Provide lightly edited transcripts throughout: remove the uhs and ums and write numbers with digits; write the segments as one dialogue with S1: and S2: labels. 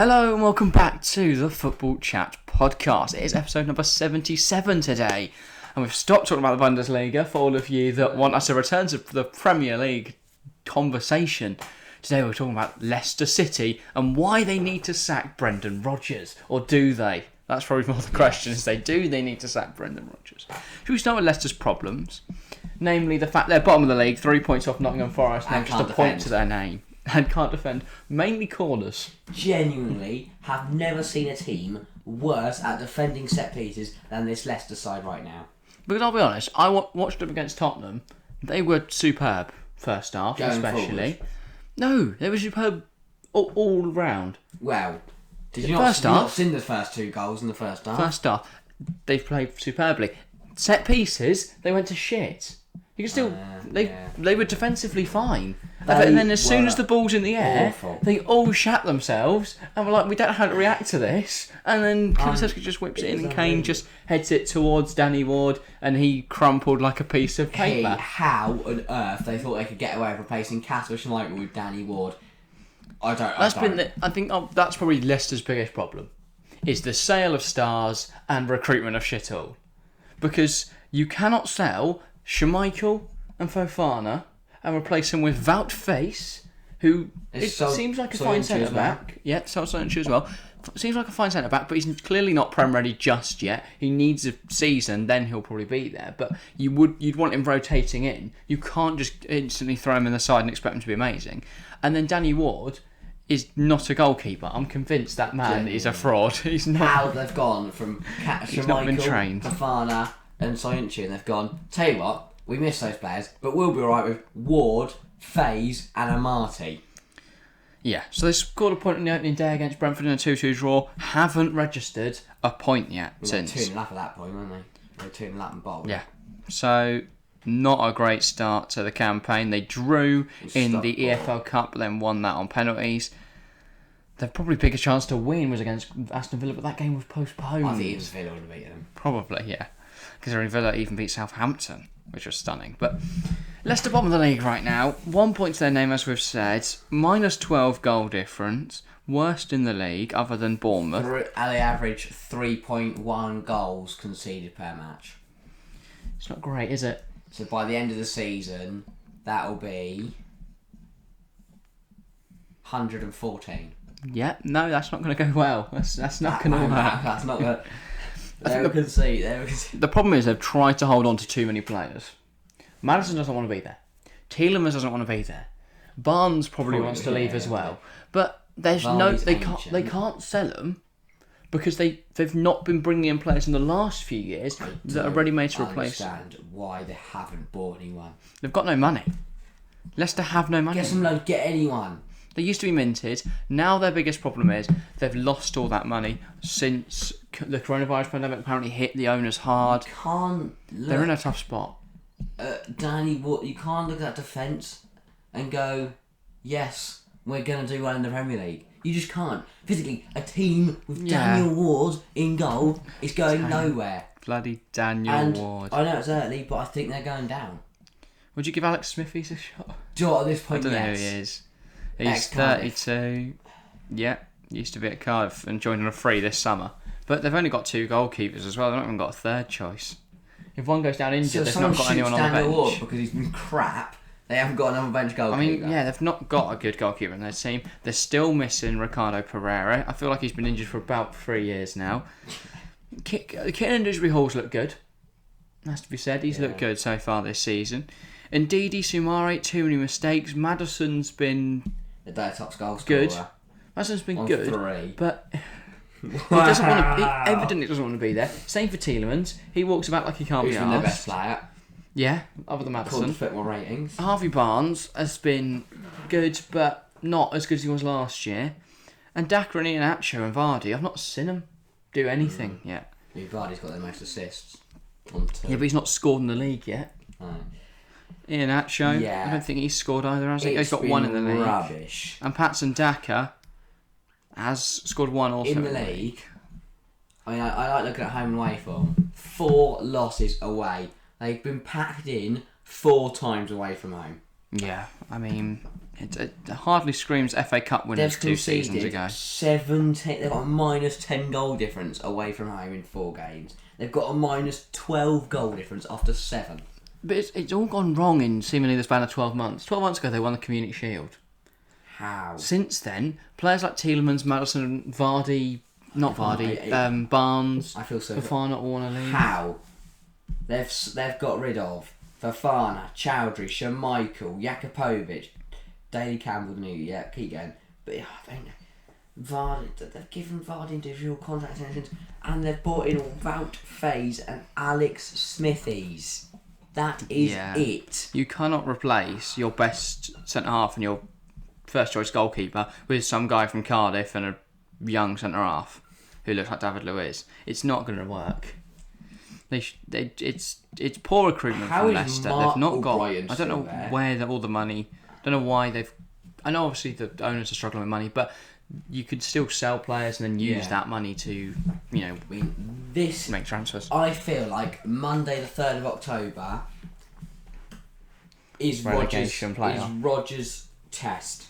S1: Hello and welcome back to the Football Chat podcast. It is episode number 77 today, and we've stopped talking about the Bundesliga for all of you that want us to return to the Premier League conversation. Today we're talking about Leicester City and why they need to sack Brenden Rodgers, or do they? That's probably more the question, is they need to sack Brenden Rodgers. Should we start with Leicester's problems? Namely the fact they're bottom of the league, 3 points off Nottingham Forest, now just a point to their name. And can't defend, mainly corners.
S2: Genuinely have never seen a team worse at defending set pieces than this Leicester side right now.
S1: Because I'll be honest, I watched them against Tottenham. They were superb first half,
S2: Going
S1: especially. Forward. No, they were superb all round.
S2: Well, did you not see the first two goals in the first half?
S1: First half, they played superbly. Set pieces, they went to shit. You can still, they were defensively fine. And then as soon as the ball's in the air, they all shat themselves and were like, we don't know how to react to this. And then Tedesco just whips it in and Kane just heads it towards Danny Ward and he crumpled like a piece of paper.
S2: How on earth they thought they could get away with replacing Casper Schmeichel with Danny Ward? I think
S1: that's probably Leicester's biggest problem, is the sale of stars and recruitment of shit all. Because you cannot sell Schmeichel and Fofana and replace him with Wout Faes, who seems like a fine centre-back. Yeah, Solanke as well. Seems like a fine centre-back, but he's clearly not Prem ready just yet. He needs a season, then he'll probably be there. But you'd want him rotating in. You can't just instantly throw him in the side and expect him to be amazing. And then Danny Ward is not a goalkeeper. I'm convinced that man is a fraud. He's not.
S2: How they've gone from Schmeichel, Fofana and Solanke, and they've gone, tell you what, we miss those players, but we'll be alright with Ward, Faes and Amati.
S1: Yeah, so they scored a point on the opening day against Brentford in a 2-2 draw. Haven't registered a point yet since.
S2: They were 2-0 up at that point, weren't they? They were 2-0 up and bottled.
S1: Yeah, so not a great start to the campaign. They drew in the EFL Cup, but then won that on penalties. Their probably biggest chance to win was against Aston Villa, but that game was postponed.
S2: I think it was Villa would have beat them.
S1: Probably, yeah. Because Villa even beat Southampton, which was stunning. But Leicester bottom of the league right now. 1 point to their name, as we've said. Minus 12 goal difference. Worst in the league, other than Bournemouth.
S2: They average 3.1 goals conceded per match.
S1: It's not great, is it?
S2: So by the end of the season, that'll be 114.
S1: Yeah, no, that's not going to go well. That's not going to work.
S2: That's not going to...
S1: The problem is they've tried to hold on to too many players. Maddison doesn't want to be there. Tielemans doesn't want to be there. Barnes probably wants to leave as well. But there's they can't sell them because they've not been bringing in players in the last few years that are ready made to replace them.
S2: I understand why they haven't bought anyone.
S1: They've got no money. Leicester have no money.
S2: Get anyone.
S1: They used to be minted. Now their biggest problem is they've lost all that money since the coronavirus pandemic apparently hit the owners hard. They're in a tough spot.
S2: Danny, you can't look at that defence and go, yes, we're going to do well in the Premier League. You just can't. Physically, a team with Daniel Ward in goal is going nowhere.
S1: Bloody Daniel Ward.
S2: I know it's early, but I think they're going down.
S1: Would you give Alex Smithies a shot?
S2: Do you know what, at this point,
S1: I don't know who he is. He's 32. Yeah, used to be at Cardiff and joined on a free this summer. But they've only got 2 goalkeepers as well. They've not even got a third choice. If one goes down injured, they've not got anyone on the bench.
S2: Ward because he's been crap. They haven't got another bench goalkeeper.
S1: I mean, yeah, they've not got a good goalkeeper in their team. They're still missing Ricardo Pereira. I feel like he's been injured for about 3 years now. Kieran Dewsbury-Hall's looked good. Has to be said. He's looked good so far this season. And Ndidi Soumare, too many mistakes. Maddison's been...
S2: their top goal
S1: good.
S2: scorer.
S1: Maddison's been good,
S2: 3.
S1: but he doesn't want to. He evidently doesn't want to be there. Same for Tielemans. He walks about like he can't be arsed.
S2: Who's been their best player?
S1: Yeah, other than Maddison.
S2: According to Football Ratings.
S1: Harvey Barnes has been good, but not as good as he was last year. And Daka and Iheanacho and Vardy, I've not seen him do anything yet.
S2: Vardy's got the most assists on 2.
S1: Yeah, but he's not scored in the league yet. Iheanacho, I don't think he's scored either, has he? He's got 1 in the league.
S2: Rubbish.
S1: And Patson Daka has scored 1 also
S2: in the league. I mean, I like looking at home and away form. 4 losses away. They've been packed in 4 times away from home.
S1: Yeah, I mean, It hardly screams FA Cup winners
S2: They've
S1: 2 seasons ago.
S2: 17. They've got a minus 10 goal difference away from home in 4 games. They've got a minus 12 goal difference after 7.
S1: But it's all gone wrong in seemingly the span of 12 months. 12 months ago, they won the Community Shield.
S2: How?
S1: Since then, players like Tielemans, Maddison, Vardy, Barnes,
S2: I feel so.
S1: Fofana all want to leave.
S2: How? They've got rid of Fofana, Chowdhury, Schmeichel, Jakupovic, Daly Campbell, keep going. But I think Vardy, they've given Vardy individual contract extensions, and they've brought in Wout Faes and Alex Smithies. That is it.
S1: You cannot replace your best centre half and your first choice goalkeeper with some guy from Cardiff and a young centre half who looks like David Luiz. It's not going to work. It's poor recruitment from Leicester. They've not got. I don't know where all the money. I don't know why they've. I know obviously the owners are struggling with money, but you could still sell players and then use that money to, make transfers.
S2: I feel like Monday the 3rd of October is Rodgers' test.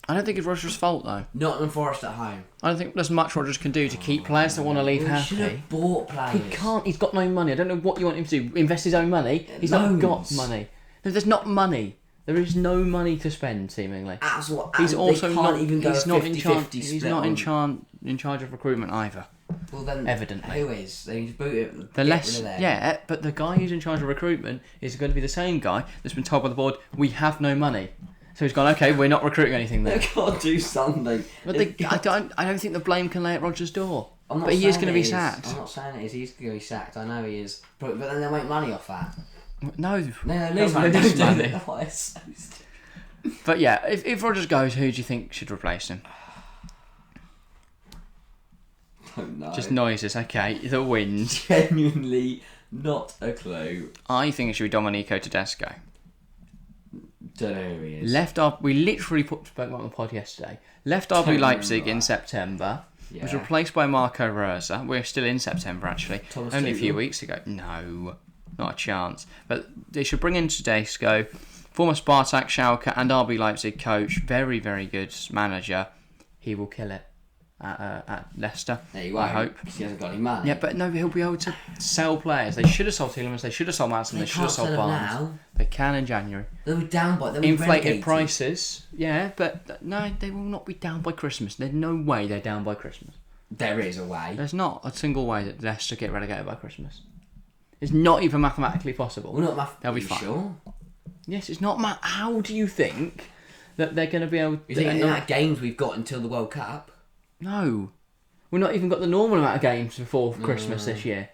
S1: I don't think it's Rodgers' fault though.
S2: Nottingham Forest at home.
S1: I don't think there's much Rodgers can do to keep players that want to leave happy.
S2: He should have bought players.
S1: He can't. He's got no money. I don't know what you want him to do. Invest his own money. He's not got money. There's not money. There is no money to spend, seemingly.
S2: That's what.
S1: He's also not.
S2: Even go
S1: he's not in charge. He's not in charge of recruitment either.
S2: Well then,
S1: evidently,
S2: who is? They just boot it.
S1: But the guy who's in charge of recruitment is going to be the same guy that's been told by the board, we have no money. So he's gone, okay, we're not recruiting anything then.
S2: They've got to do something.
S1: But I don't think the blame can lay at Rodgers' door. But he is going to be sacked.
S2: I'm not saying it is. He's going to be sacked. I know he is. But then they'll make money off that.
S1: No,
S2: lose money.
S1: But yeah, if Rodgers goes, who do you think should replace him?
S2: Don't know.
S1: Just noises, okay. The wind.
S2: Genuinely not a clue.
S1: I think it should be Domenico Tedesco.
S2: Don't know who he is.
S1: We literally spoke about on the pod yesterday. Left RB Leipzig in September. Was replaced by Marco Rosa. We're still in September actually. Only a few weeks ago. No, not a chance. But they should bring in Tedesco, former Spartak, Schalke and RB Leipzig coach. Very, very good manager. He will kill it at Leicester. I hope.
S2: He hasn't got any money.
S1: Yeah, but no, he'll be able to sell players. They should have sold Tielemans. They should have sold Maddison. They should have sold Barnes. Now. They can in January.
S2: They'll be down by.
S1: Inflated prices. Yeah, but no, they will not be down by Christmas. There's no way they're down by Christmas.
S2: There is a way.
S1: There's not a single way that Leicester get relegated by Christmas. It's not even mathematically possible.
S2: Well, not
S1: they'll be fine.
S2: Sure?
S1: Yes, it's not. How do you think that they're going to be able?
S2: You think in that games we've got until the World Cup?
S1: No. We've not even got the normal amount of games before Christmas this year.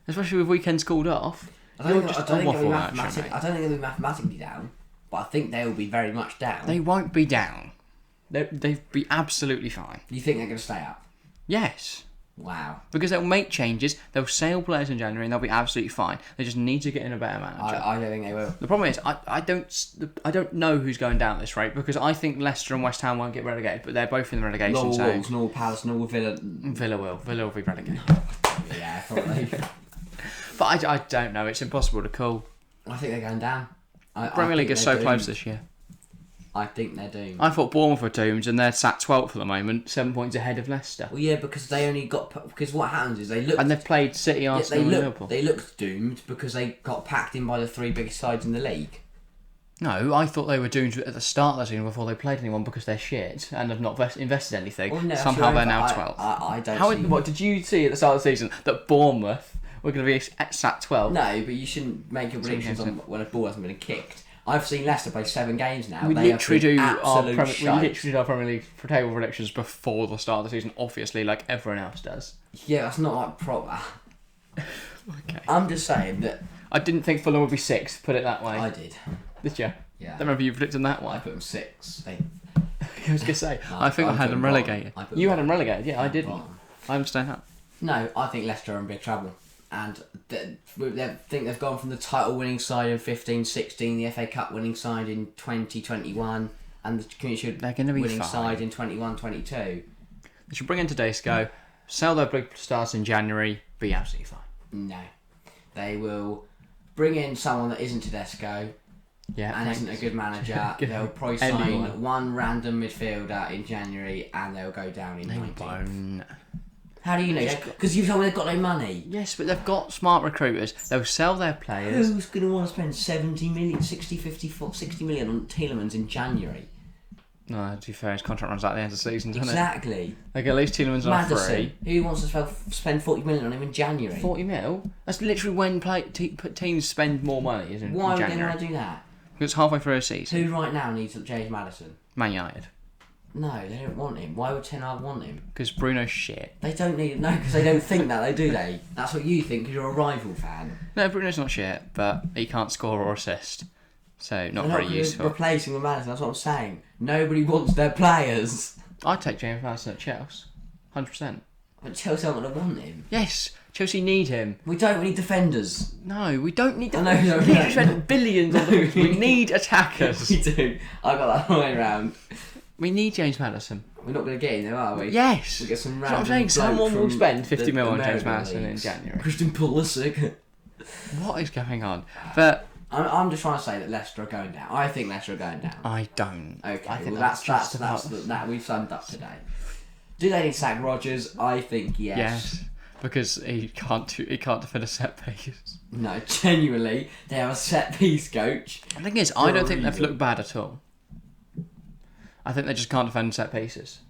S1: Especially with weekends called off.
S2: I don't think they'll be mathematically down, but I think they will be very much down.
S1: They won't be down. They'll be absolutely fine.
S2: You think they're going to stay up?
S1: Yes.
S2: Wow.
S1: Because they'll make changes, they'll sell players in January and they'll be absolutely fine. They just need to get in a better manager.
S2: I don't think they will.
S1: The problem is, I don't know who's going down at this rate because I think Leicester and West Ham won't get relegated, but they're both in the relegation zone.
S2: Wolves, nor Palace, nor Villa.
S1: Villa will be relegated.
S2: Yeah, probably.
S1: But I don't know, it's impossible to call.
S2: I think they're going down.
S1: Premier League is so close this year.
S2: I think they're doomed.
S1: I thought Bournemouth were doomed and they're sat 12th at the moment, 7 points ahead of Leicester.
S2: Well, yeah, because they only got... Because what happens is they look...
S1: And they've played City, Arsenal and Liverpool.
S2: They looked doomed because they got packed in by the 3 biggest sides in the league.
S1: No, I thought they were doomed at the start of the season before they played anyone because they're shit and have not invested anything.
S2: Well, no,
S1: somehow they're now 12th.
S2: I don't see...
S1: What did you see at the start of the season? That Bournemouth were going to be sat 12th?
S2: No, but you shouldn't make your predictions on when a ball hasn't been kicked. I've seen Leicester play 7 games now.
S1: We literally do our Premier League table predictions before the start of the season, obviously, like everyone else does.
S2: Yeah, that's not like proper.
S1: Okay.
S2: I'm just saying that...
S1: I didn't think Fulham would be 6th, put it that way.
S2: I did.
S1: Did you?
S2: Yeah.
S1: I don't remember you predicted that one.
S2: I put them 6.
S1: I was going to say, I think I had them relegated. You had them relegated? Yeah, I didn't. I understand that.
S2: No, I think Leicester are in big trouble. And they think they've gone from the title winning side in 15-16, the FA Cup winning side in 2021, and the Community Shield winning side in 21-22.
S1: They should bring in Tedesco, sell their big stars in January, be absolutely fine.
S2: No. They will bring in someone that isn't Tedesco.
S1: Yeah,
S2: and isn't a good manager, they'll probably sign
S1: Anyone.
S2: one random midfielder in January and they'll go down in 19th.
S1: Won't.
S2: How do you know? Because you told me they've got no money.
S1: Yes, but they've got smart recruiters. They'll sell their players.
S2: Who's going to want to spend 70 million, 60, 50, 60 million on Tielemans in January?
S1: No, to be fair, his contract runs out at the end of the season, doesn't
S2: Exactly.
S1: it? Like at least Tielemans on free.
S2: Who wants to spend 40 million on him in January?
S1: 40 mil? That's literally when teams spend more money, isn't it?
S2: Why
S1: in
S2: would they
S1: January.
S2: want to do that?
S1: Because it's halfway through a season.
S2: Who right now needs James Maddison?
S1: Man United.
S2: No, they don't want him. Why would Ten Hag want him?
S1: Because Bruno's shit.
S2: They don't need him. No, because they don't think that, do they? That's what you think because you're a rival fan.
S1: No, Bruno's not shit, but he can't score or assist. So, not very useful.
S2: Replacing with Maddison, that's what I'm saying. Nobody wants their players.
S1: I'd take James Maddison at Chelsea. 100%.
S2: But Chelsea aren't going to want him.
S1: Yes, Chelsea need him.
S2: We need defenders.
S1: No, we don't need them.
S2: No,
S1: We need to spend billions on them. We need attackers.
S2: We do. I got that all the way around.
S1: We need James Maddison.
S2: We're not going to get him, though, are we?
S1: Yes.
S2: We'll get some
S1: That's what I'm
S2: random
S1: saying. Someone will
S2: bloke
S1: spend
S2: from
S1: 50 mil on James
S2: American
S1: Maddison
S2: leagues.
S1: in January.
S2: Christian Pulisic.
S1: What is going on? But
S2: I'm just trying to say that Leicester are going down. I think Leicester are going down.
S1: I don't.
S2: Okay,
S1: I think
S2: well
S1: that's
S2: that we've summed up today. Do they need to sack Rodgers? I think yes.
S1: Yes, because he can't defend a set piece.
S2: No, genuinely, they have a set piece coach.
S1: The thing is, I don't think they've looked bad at all. I think they just can't defend set pieces.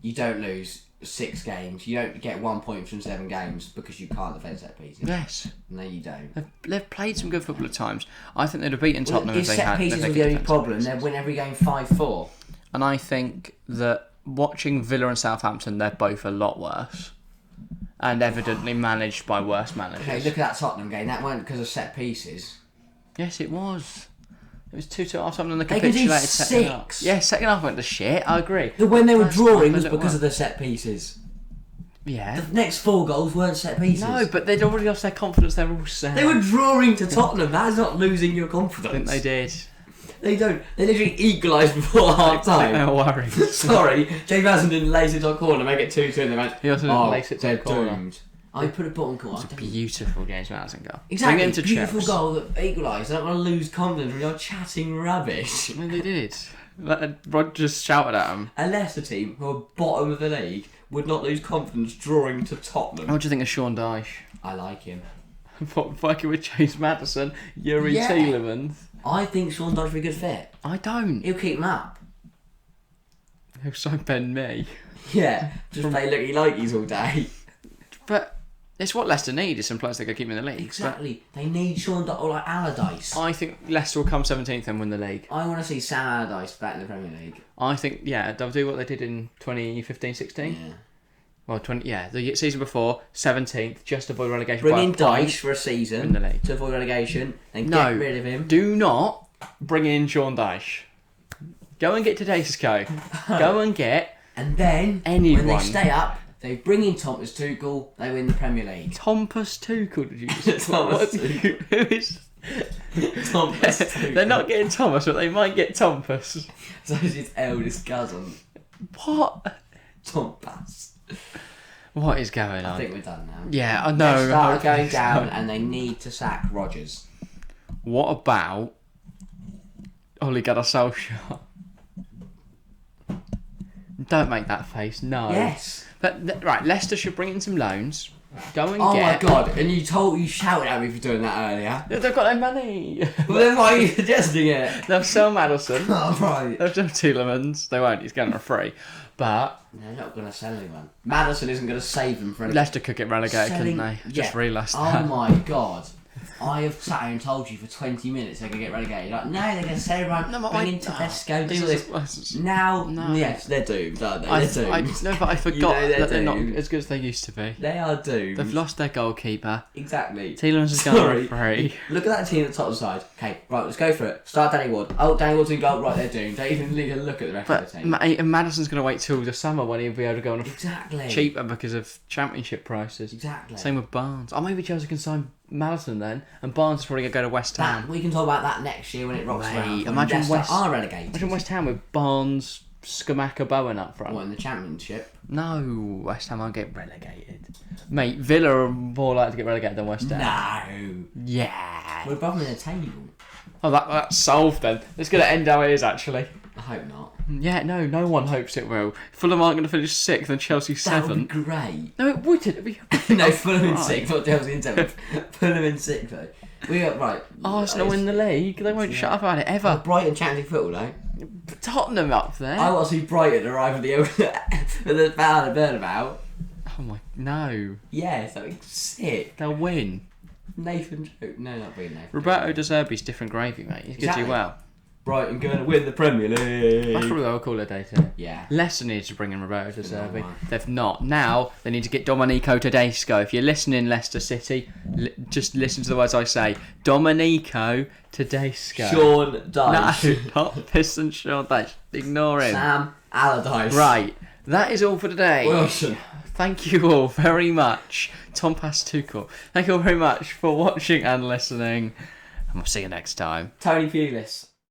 S2: You don't lose 6 games. You don't get 1 point from 7 games because you can't defend set pieces.
S1: Yes.
S2: No, you don't.
S1: They've played some good football at times. I think they'd have beaten Tottenham if they
S2: set
S1: had.
S2: pieces were the only problem. They'd win every game 5-4.
S1: And I think that watching Villa and Southampton, they're both a lot worse. And evidently managed by worse managers.
S2: Okay, look at that Tottenham game. That weren't because of set pieces.
S1: Yes, it was. It was 2-2 half time and they
S2: They could do
S1: capitulated second half.
S2: 6.
S1: Yeah, second half went to shit. I agree.
S2: When they were
S1: First
S2: drawing
S1: half,
S2: was
S1: a little
S2: because of
S1: worse.
S2: the set pieces.
S1: Yeah.
S2: The next 4 goals weren't set pieces.
S1: No, but they'd already lost their confidence. They were all set.
S2: They were drawing to Tottenham. That is not losing your confidence.
S1: I think they did.
S2: They don't. They literally equalised before half
S1: They
S2: time.
S1: were worried.
S2: Sorry, James Maddison didn't lace it on corner, make it 2-2, and they went.
S1: He also didn't lace it to
S2: they're
S1: the corner.
S2: doomed. I put a bottom corner.
S1: Beautiful James Maddison goal.
S2: Exactly,
S1: Bring him to
S2: beautiful
S1: Chelsea.
S2: goal that equalised. I don't want to lose confidence when you're chatting rubbish.
S1: No, they did. Rodgers shouted at him.
S2: A Leicester team who are bottom of the league would not lose confidence drawing to Tottenham.
S1: What do you think of Sean Dyche?
S2: I like him.
S1: Fucking with James Maddison, Yuri
S2: Yeah.
S1: Tielemans.
S2: I think Sean Dyche would be a good fit.
S1: I don't.
S2: He'll keep him up.
S1: He'll so Ben me.
S2: Yeah, just play looky-likeys all day.
S1: But it's what Leicester need, is some players that can keep him in the league.
S2: Exactly. They need Sean Dyche or like Allardyce.
S1: But I think Leicester will come 17th and win the league.
S2: I want to see Sam Allardyce back in the Premier League.
S1: I think, yeah, they'll do what they did in 2015-16.
S2: Yeah.
S1: Well, the season before, 17th, just to avoid relegation.
S2: Bring
S1: by
S2: in
S1: a point.
S2: Dyche for a season
S1: in the league.
S2: to avoid relegation, then
S1: No,
S2: get rid of him.
S1: Do not bring in Sean Dyche. Go and get Tedesco. Go and get
S2: And then,
S1: anyone.
S2: when they stay up, they bring in Thomas Tuchel, they win the Premier League.
S1: Thomas Tuchel, did you just
S2: Thomas
S1: Tuchel. Who is...
S2: Thomas Tuchel.
S1: They're not getting Thomas, but they might get Thomas.
S2: So is his eldest cousin,
S1: What?
S2: Thomas.
S1: What is going on?
S2: I think we're done now.
S1: Yeah, I know.
S2: They start going down and they need to sack Rodgers.
S1: What about Ole Gunnar Solskjaer? Don't make that face, no.
S2: Yes.
S1: But right, Leicester should bring in some loans. Go and
S2: Oh
S1: get...
S2: my god, and you shouted at me for doing that earlier.
S1: They've got no money.
S2: Well then why are you suggesting it?
S1: They'll sell Maddison.
S2: Oh right.
S1: They'll sell Tielemans. They won't, he's going for free. But
S2: They're not going to sell anyone. Madison isn't going to save them for anything.
S1: Leicester could get relegated,
S2: Selling-
S1: couldn't they?
S2: yeah.
S1: Just realised
S2: Oh
S1: that.
S2: my god. I have sat here and told you for 20 minutes they're going to get relegated. Like, no, they're going to sell everyone,
S1: No, but
S2: bring
S1: I-
S2: in Tedesco, do
S1: This
S2: this.
S1: is-
S2: Now,
S1: No.
S2: yes, they're doomed, aren't they?
S1: I,
S2: They're doomed.
S1: no, but I forgot
S2: You know they're
S1: that they're not
S2: doomed.
S1: as good as they used to be.
S2: They are doomed.
S1: They've lost their goalkeeper.
S2: Exactly.
S1: Tielemans is
S2: Sorry.
S1: going for free.
S2: Look at that team at the top side. Okay, right, let's go for it. Start Danny Ward. Oh, Danny Ward's in goal. Right, they're doomed. Don't even need to look at the rest
S1: But
S2: of the team.
S1: and Madison's going to wait till the summer when he'll be able to go on a
S2: Exactly.
S1: cheaper because of championship prices.
S2: Exactly.
S1: Same with Barnes. Or maybe Chelsea can sign Madison then, and Barnes is probably going to go to West Ham.
S2: We can talk about that next year when it rocks
S1: Mate,
S2: around. When
S1: imagine
S2: Leicester
S1: West-
S2: are relegated.
S1: Imagine West Ham with Barnes, Skamaka, Bowen up front.
S2: What, in the Championship?
S1: No, West Ham won't get relegated. Mate, Villa are more likely to get relegated than West Ham.
S2: No.
S1: Yeah.
S2: We're above them in the table.
S1: Oh, that's solved then. It's going to end how it is, actually.
S2: I hope not.
S1: Yeah, no one hopes it will. Fulham aren't going to finish 6th and Chelsea 7th.
S2: That would be great.
S1: No, it wouldn't. It'd be
S2: No, Fulham in 6th, not Chelsea in 7th. Fulham in 6th, though. We are, right.
S1: Arsenal win the league. They won't shut up about it ever.
S2: Brighton Champions League football, though.
S1: Tottenham up there.
S2: I want to see Brighton arrive at the Bernabeu.
S1: Oh my, no.
S2: Yeah, something sick.
S1: They'll win.
S2: Nathan Joke. No, not being Nathan.
S1: Roberto De Zerbi's different gravy, mate. He's going to do well.
S2: Brighton going to win the Premier League.
S1: That's probably what I'll call it a day today.
S2: Yeah.
S1: Leicester needs to bring in Roberto De Zerbi.
S2: No,
S1: They've not. Now, they need to get Domenico Tedesco. If you're listening, Leicester City, just listen to the words I say. Domenico Tedesco.
S2: Sean Dyche.
S1: No, not Piston Sean Dyche. Ignore him.
S2: Sam Allardyce.
S1: Right. That is all for today.
S2: Wilson.
S1: Thank you all very much. Tom Pastuchel. Thank you all very much for watching and listening. And we'll see you next time.
S2: Tony Pulis.